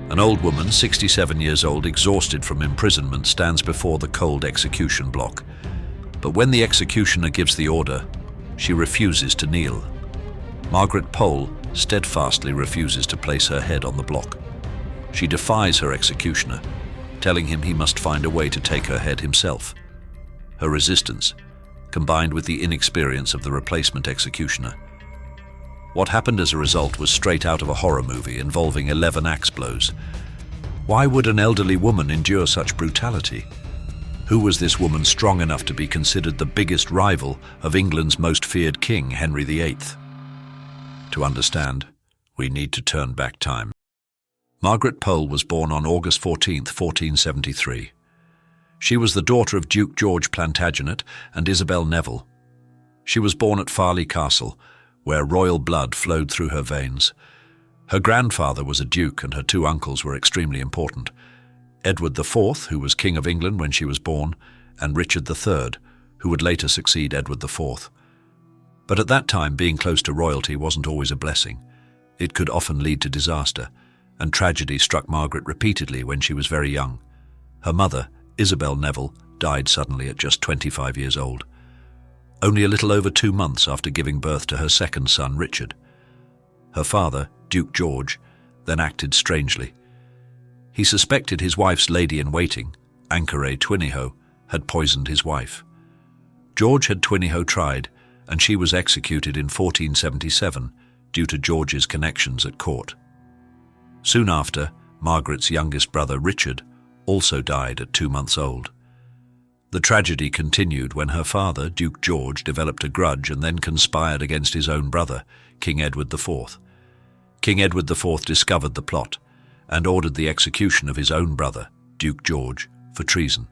An old woman, 67 years old, exhausted from imprisonment, stands before the cold execution block. But when the executioner gives the order, she refuses to kneel. Margaret Pole steadfastly refuses to place her head on the block. She defies her executioner, telling him he must find a way to take her head himself. Her resistance, combined with the inexperience of the replacement executioner. What happened as a result was straight out of a horror movie involving 11 axe blows. Why would an elderly woman endure such brutality? Who was this woman strong enough to be considered the biggest rival of England's most feared king, Henry VIII? To understand, we need to turn back time. Margaret Pole was born on August 14, 1473. She was the daughter of Duke George Plantagenet and Isabel Neville. She was born at Farleigh Castle, where royal blood flowed through her veins. Her grandfather was a duke and her two uncles were extremely important. Edward IV, who was King of England when she was born, and Richard III, who would later succeed Edward IV. But at that time, being close to royalty wasn't always a blessing. It could often lead to disaster, and tragedy struck Margaret repeatedly when she was very young. Her mother, Isabel Neville, died suddenly at just 25 years old, only a little over 2 months after giving birth to her second son, Richard. Her father, Duke George, then acted strangely. He suspected his wife's lady-in-waiting, Anchorage Twiniho, had poisoned his wife. George had Twiniho tried, and she was executed in 1477 due to George's connections at court. Soon after, Margaret's youngest brother, Richard, also died at 2 months old. The tragedy continued when her father, Duke George, developed a grudge and then conspired against his own brother, King Edward IV. King Edward IV discovered the plot and ordered the execution of his own brother, Duke George, for treason.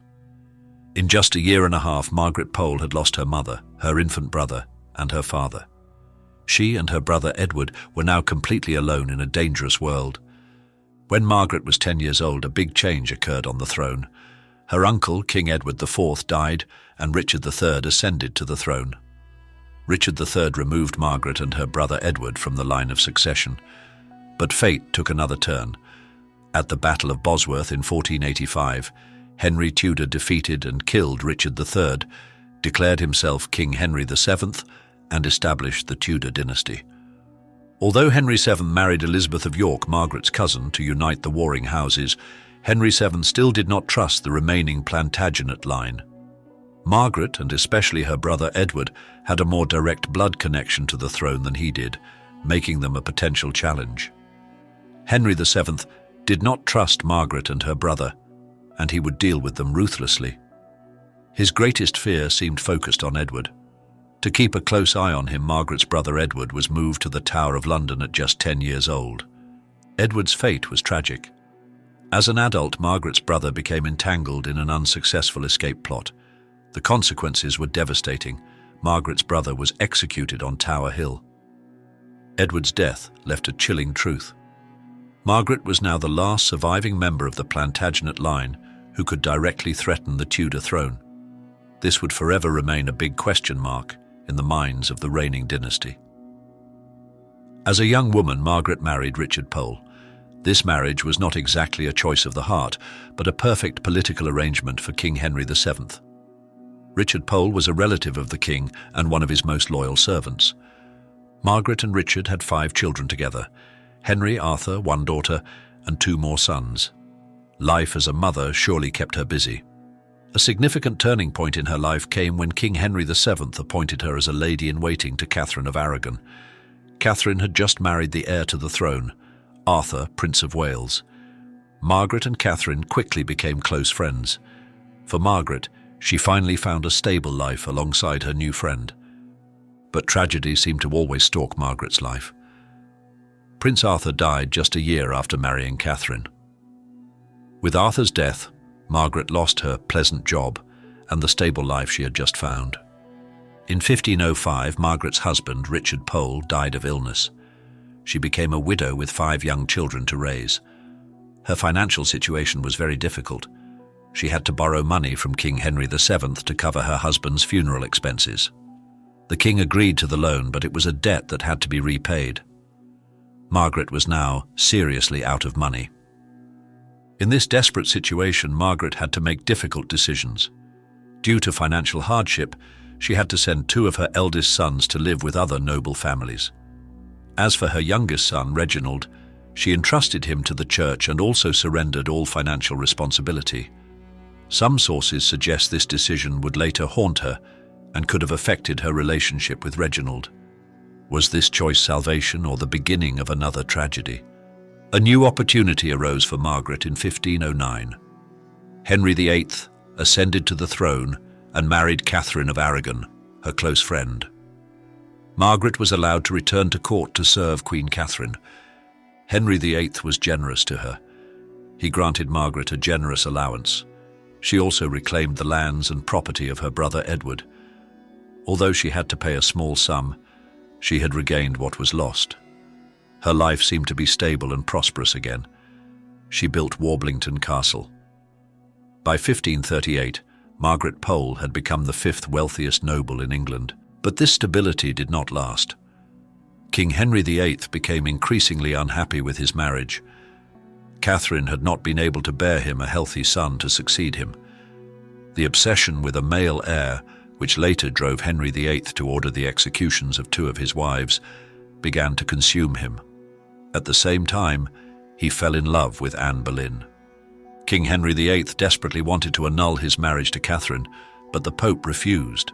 In just a year and a half, Margaret Pole had lost her mother, her infant brother, and her father. She and her brother Edward were now completely alone in a dangerous world. When Margaret was 10 years old, a big change occurred on the throne. Her uncle, King Edward IV, died, and Richard III ascended to the throne. Richard III removed Margaret and her brother Edward from the line of succession. But fate took another turn. At the Battle of Bosworth in 1485, Henry Tudor defeated and killed Richard III, declared himself King Henry VII, and established the Tudor dynasty. Although Henry VII married Elizabeth of York, Margaret's cousin, to unite the warring houses, Henry VII still did not trust the remaining Plantagenet line. Margaret, and especially her brother Edward, had a more direct blood connection to the throne than he did, making them a potential challenge. Henry VII did not trust Margaret and her brother, and he would deal with them ruthlessly. His greatest fear seemed focused on Edward. To keep a close eye on him, Margaret's brother Edward was moved to the Tower of London at just 10 years old. Edward's fate was tragic. As an adult, Margaret's brother became entangled in an unsuccessful escape plot. The consequences were devastating. Margaret's brother was executed on Tower Hill. Edward's death left a chilling truth. Margaret was now the last surviving member of the Plantagenet line who could directly threaten the Tudor throne. This would forever remain a big question mark in the minds of the reigning dynasty. As a young woman, Margaret married Richard Pole. This marriage was not exactly a choice of the heart, but a perfect political arrangement for King Henry VII. Richard Pole was a relative of the king and one of his most loyal servants. Margaret and Richard had 5 children together: Henry, Arthur, 1 daughter, and 2 more sons. Life as a mother surely kept her busy. A significant turning point in her life came when King Henry VII appointed her as a lady-in-waiting to Catherine of Aragon. Catherine had just married the heir to the throne, Arthur, Prince of Wales. Margaret and Catherine quickly became close friends. For Margaret, she finally found a stable life alongside her new friend. But tragedy seemed to always stalk Margaret's life. Prince Arthur died just a year after marrying Catherine. With Arthur's death, Margaret lost her pleasant job and the stable life she had just found. In 1505, Margaret's husband, Richard Pole, died of illness. She became a widow with 5 young children to raise. Her financial situation was very difficult. She had to borrow money from King Henry VII to cover her husband's funeral expenses. The king agreed to the loan, but it was a debt that had to be repaid. Margaret was now seriously out of money. In this desperate situation, Margaret had to make difficult decisions. Due to financial hardship, she had to send 2 of her eldest sons to live with other noble families. As for her youngest son, Reginald, she entrusted him to the church and also surrendered all financial responsibility. Some sources suggest this decision would later haunt her and could have affected her relationship with Reginald. Was this choice salvation or the beginning of another tragedy? A new opportunity arose for Margaret in 1509. Henry VIII ascended to the throne and married Catherine of Aragon, her close friend. Margaret was allowed to return to court to serve Queen Catherine. Henry VIII was generous to her. He granted Margaret a generous allowance. She also reclaimed the lands and property of her brother Edward. Although she had to pay a small sum, she had regained what was lost. Her life seemed to be stable and prosperous again. She built Warblington Castle. By 1538, Margaret Pole had become the 5th wealthiest noble in England. But this stability did not last. King Henry VIII became increasingly unhappy with his marriage. Catherine had not been able to bear him a healthy son to succeed him. The obsession with a male heir, which later drove Henry VIII to order the executions of 2 of his wives, began to consume him. At the same time, he fell in love with Anne Boleyn. King Henry VIII desperately wanted to annul his marriage to Catherine, but the Pope refused.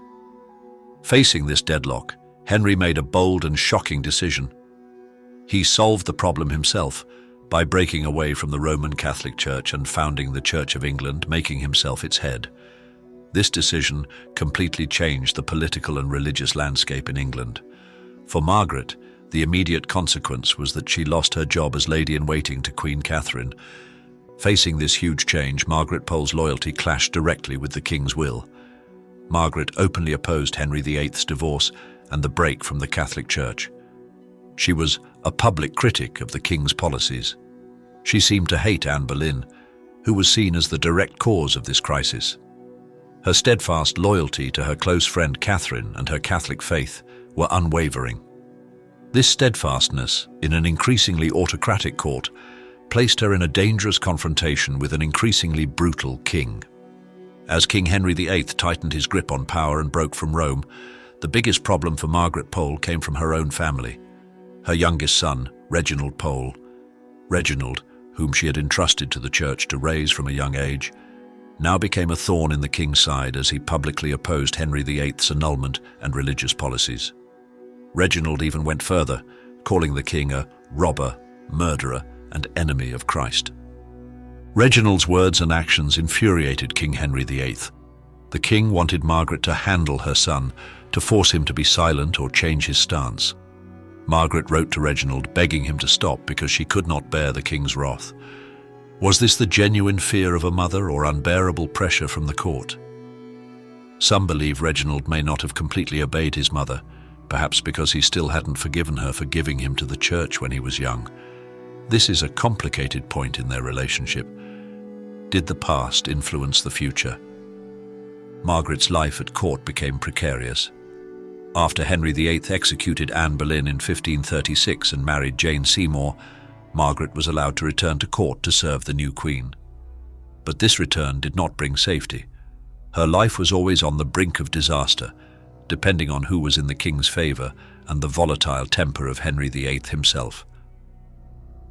Facing this deadlock, Henry made a bold and shocking decision. He solved the problem himself by breaking away from the Roman Catholic Church and founding the Church of England, making himself its head. This decision completely changed the political and religious landscape in England. For Margaret, the immediate consequence was that she lost her job as lady-in-waiting to Queen Catherine. Facing this huge change, Margaret Pole's loyalty clashed directly with the king's will. Margaret openly opposed Henry VIII's divorce and the break from the Catholic Church. She was a public critic of the king's policies. She seemed to hate Anne Boleyn, who was seen as the direct cause of this crisis. Her steadfast loyalty to her close friend Catherine and her Catholic faith were unwavering. This steadfastness, in an increasingly autocratic court, placed her in a dangerous confrontation with an increasingly brutal king. As King Henry VIII tightened his grip on power and broke from Rome, the biggest problem for Margaret Pole came from her own family. Her youngest son, Reginald Pole. Reginald, whom she had entrusted to the church to raise from a young age, now became a thorn in the king's side as he publicly opposed Henry VIII's annulment and religious policies. Reginald even went further, calling the king a robber, murderer, and enemy of Christ. Reginald's words and actions infuriated King Henry VIII. The king wanted Margaret to handle her son, to force him to be silent or change his stance. Margaret wrote to Reginald begging him to stop because she could not bear the king's wrath. Was this the genuine fear of a mother or unbearable pressure from the court? Some believe Reginald may not have completely obeyed his mother, perhaps because he still hadn't forgiven her for giving him to the church when he was young. This is a complicated point in their relationship. Did the past influence the future? Margaret's life at court became precarious. After Henry VIII executed Anne Boleyn in 1536 and married Jane Seymour, Margaret was allowed to return to court to serve the new queen. But this return did not bring safety. Her life was always on the brink of disaster, depending on who was in the king's favor and the volatile temper of Henry VIII himself.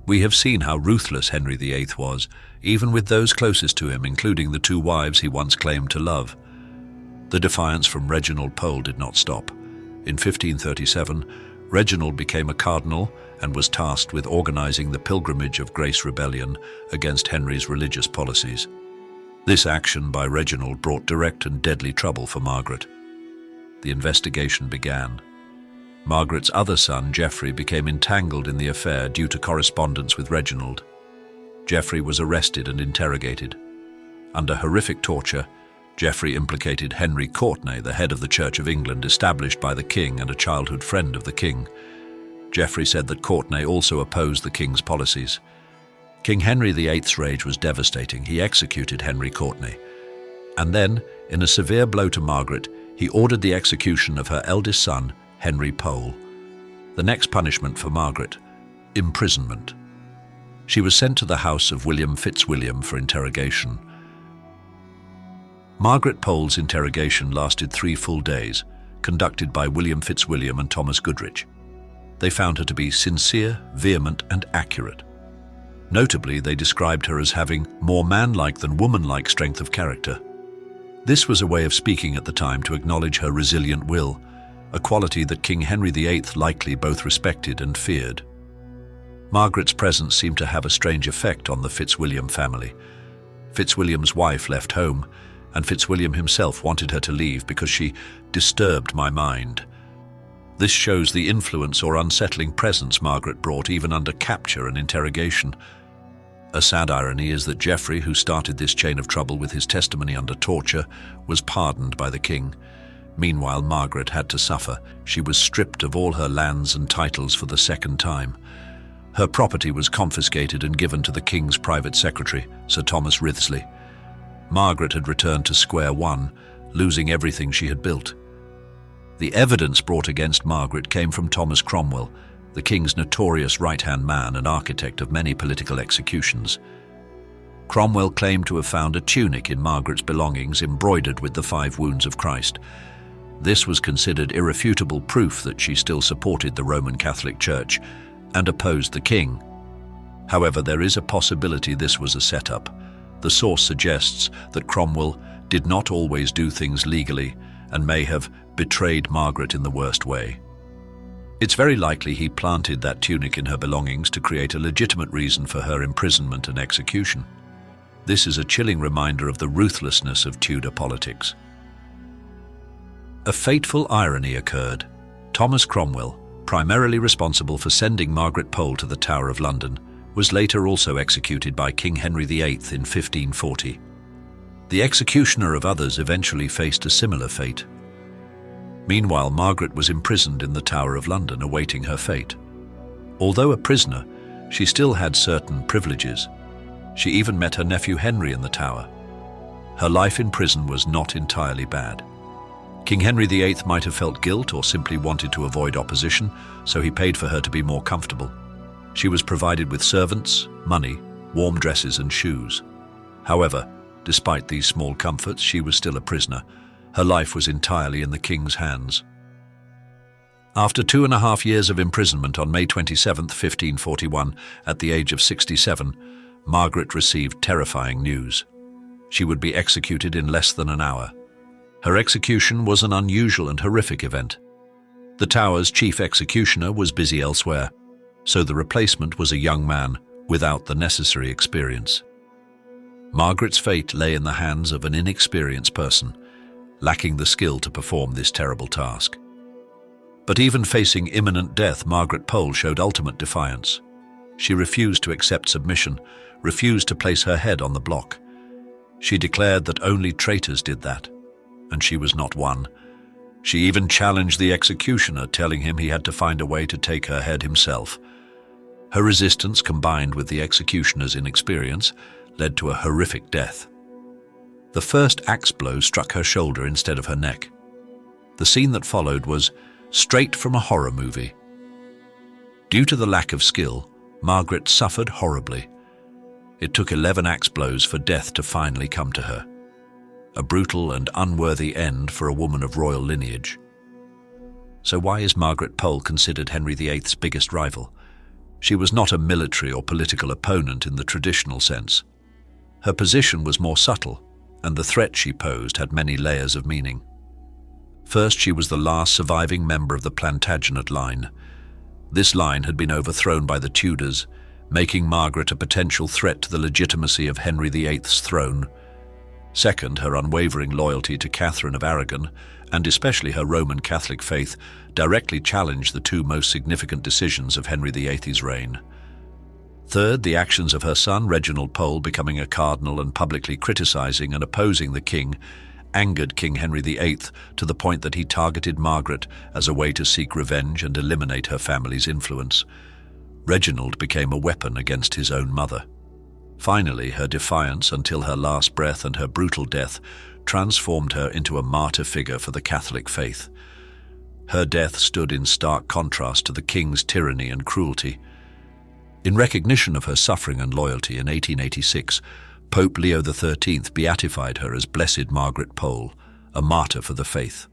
We have seen how ruthless Henry VIII was, even with those closest to him, including the 2 wives he once claimed to love. The defiance from Reginald Pole did not stop. In 1537, Reginald became a cardinal and was tasked with organizing the Pilgrimage of Grace rebellion against Henry's religious policies. This action by Reginald brought direct and deadly trouble for Margaret. The investigation began. Margaret's other son, Geoffrey, became entangled in the affair due to correspondence with Reginald. Geoffrey was arrested and interrogated. Under horrific torture, Geoffrey implicated Henry Courtenay, the head of the Church of England established by the king and a childhood friend of the king. Geoffrey said that Courtenay also opposed the king's policies. King Henry VIII's rage was devastating. He executed Henry Courtenay. And then, in a severe blow to Margaret, he ordered the execution of her eldest son, Henry Pole. The next punishment for Margaret: imprisonment. She was sent to the house of William Fitzwilliam for interrogation. Margaret Pole's interrogation lasted 3 full days, conducted by William Fitzwilliam and Thomas Goodrich. They found her to be sincere, vehement, and accurate. Notably, they described her as having more man-like than woman-like strength of character. This was a way of speaking at the time to acknowledge her resilient will, a quality that King Henry VIII likely both respected and feared. Margaret's presence seemed to have a strange effect on the Fitzwilliam family. Fitzwilliam's wife left home, and Fitzwilliam himself wanted her to leave because she disturbed my mind. This shows the influence or unsettling presence Margaret brought even under capture and interrogation. A sad irony is that Geoffrey, who started this chain of trouble with his testimony under torture, was pardoned by the king. Meanwhile, Margaret had to suffer. She was stripped of all her lands and titles for the second time. Her property was confiscated and given to the king's private secretary, Sir Thomas Wriothesley. Margaret had returned to square one, losing everything she had built. The evidence brought against Margaret came from Thomas Cromwell, the king's notorious right-hand man and architect of many political executions. Cromwell claimed to have found a tunic in Margaret's belongings embroidered with the 5 wounds of Christ. This was considered irrefutable proof that she still supported the Roman Catholic Church and opposed the king. However, there is a possibility this was a setup. The source suggests that Cromwell did not always do things legally and may have betrayed Margaret in the worst way. It's very likely he planted that tunic in her belongings to create a legitimate reason for her imprisonment and execution. This is a chilling reminder of the ruthlessness of Tudor politics. A fateful irony occurred. Thomas Cromwell, primarily responsible for sending Margaret Pole to the Tower of London, was later also executed by King Henry VIII in 1540. The executioner of others eventually faced a similar fate. Meanwhile, Margaret was imprisoned in the Tower of London, awaiting her fate. Although a prisoner, she still had certain privileges. She even met her nephew Henry in the Tower. Her life in prison was not entirely bad. King Henry VIII might have felt guilt or simply wanted to avoid opposition, so he paid for her to be more comfortable. She was provided with servants, money, warm dresses and shoes. However, despite these small comforts, she was still a prisoner. Her life was entirely in the king's hands. After 2.5 years of imprisonment on May 27, 1541, at the age of 67, Margaret received terrifying news. She would be executed in less than an hour. Her execution was an unusual and horrific event. The Tower's chief executioner was busy elsewhere, so the replacement was a young man without the necessary experience. Margaret's fate lay in the hands of an inexperienced person, lacking the skill to perform this terrible task. But even facing imminent death, Margaret Pole showed ultimate defiance. She refused to accept submission, refused to place her head on the block. She declared that only traitors did that, and she was not one. She even challenged the executioner, telling him he had to find a way to take her head himself. Her resistance, combined with the executioner's inexperience, led to a horrific death. The first axe blow struck her shoulder instead of her neck. The scene that followed was straight from a horror movie. Due to the lack of skill, Margaret suffered horribly. It took 11 axe blows for death to finally come to her. A brutal and unworthy end for a woman of royal lineage. So why is Margaret Pole considered Henry VIII's biggest rival? She was not a military or political opponent in the traditional sense. Her position was more subtle, and the threat she posed had many layers of meaning. First, she was the last surviving member of the Plantagenet line. This line had been overthrown by the Tudors, making Margaret a potential threat to the legitimacy of Henry VIII's throne. Second, her unwavering loyalty to Catherine of Aragon, and especially her Roman Catholic faith, directly challenged the 2 most significant decisions of Henry VIII's reign. Third, the actions of her son, Reginald Pole, becoming a cardinal and publicly criticizing and opposing the king, angered King Henry VIII to the point that he targeted Margaret as a way to seek revenge and eliminate her family's influence. Reginald became a weapon against his own mother. Finally, her defiance until her last breath and her brutal death transformed her into a martyr figure for the Catholic faith. Her death stood in stark contrast to the king's tyranny and cruelty. In recognition of her suffering and loyalty in 1886, Pope Leo XIII beatified her as Blessed Margaret Pole, a martyr for the faith.